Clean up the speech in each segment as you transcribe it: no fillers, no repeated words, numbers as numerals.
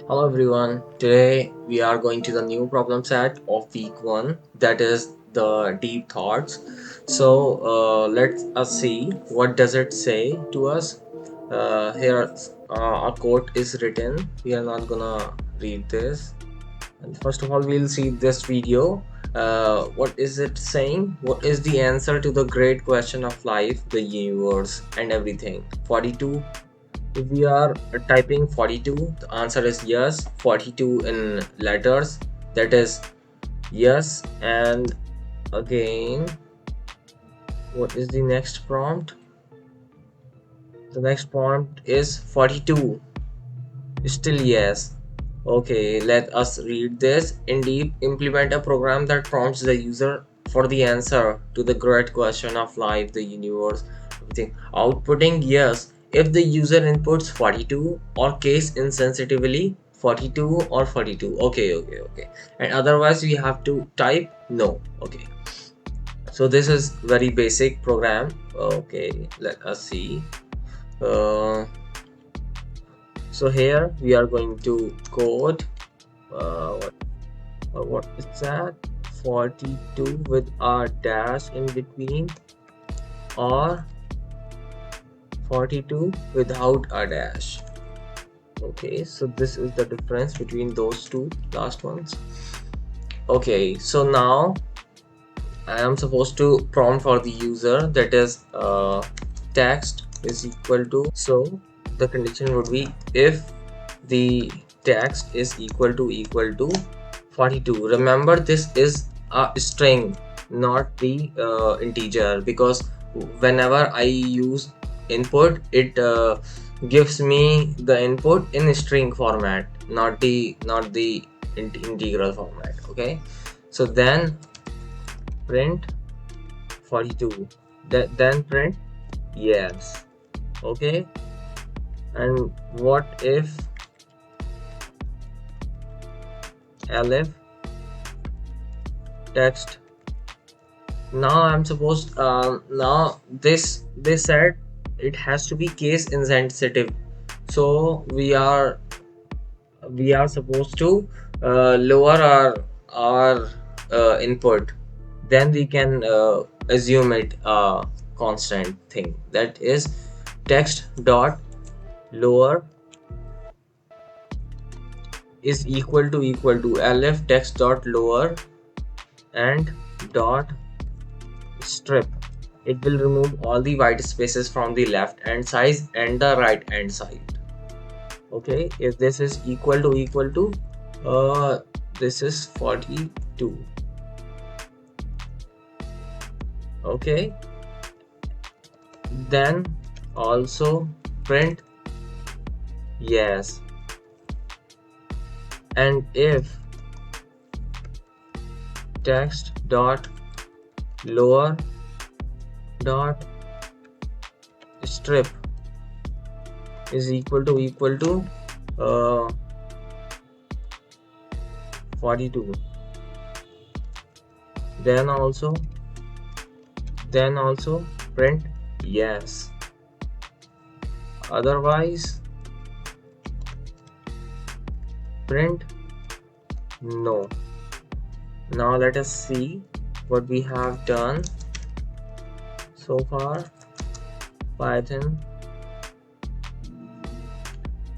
Hello everyone, today we are going to the new problem set of week 1, that is the deep thoughts. So let us see what does it say to us. Here a quote is written. We are not gonna read this. And first of all, we'll see this video. What is it saying? What is the answer to the great question of life, the universe and everything? 42. If we are typing 42, the answer is yes. 42 in letters, that is yes. And again, what is the next prompt? The next prompt is 42, still yes. Okay, let us read this. Indeed, implement a program that prompts the user for the answer to the great question of life, the universe, everything. Outputting yes if the user inputs 42 or case insensitively 42 or 42. Okay. And otherwise we have to type no. Okay. So this is very basic program. Okay, let us see. Uh, so here we are going to code what is that, 42 with a dash in between or 42 without a dash. Okay, so this is the difference between those two last ones. Okay, so now I am supposed to prompt for the user, that is text is equal to, so the condition would be if the text is equal to 42. Remember, this is a string, not the integer, because whenever I use input, it gives me the input in string format, not the integral format. Okay, so then print 42, then print yes. Okay, and what if elif text? Now I'm supposed now this said it has to be case insensitive, so we are supposed to lower our input, then we can assume it a constant thing, that is text dot lower is equal to elif text dot lower and dot strip. It will remove all the white spaces from the left hand side and the right hand side. Okay, if this is equal to this is 42. Okay, then also print yes. And if text dot lower dot strip is equal to 42, then also print yes, otherwise print no. Now let us see what we have done so far. Python.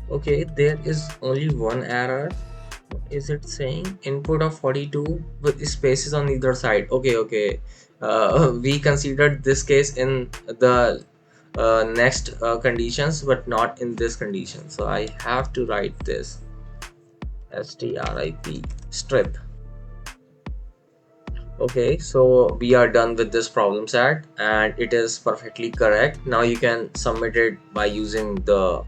Okay, there is only one error. What is it saying? Input of 42 with spaces on either side. Okay. We considered this case in the next conditions, but not in this condition, so I have to write this strip. Okay, so we are done with this problem set and it is perfectly correct. Now you can submit it by using the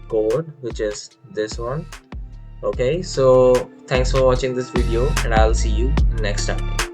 code, which is this one. Okay, so thanks for watching this video and I'll see you next time.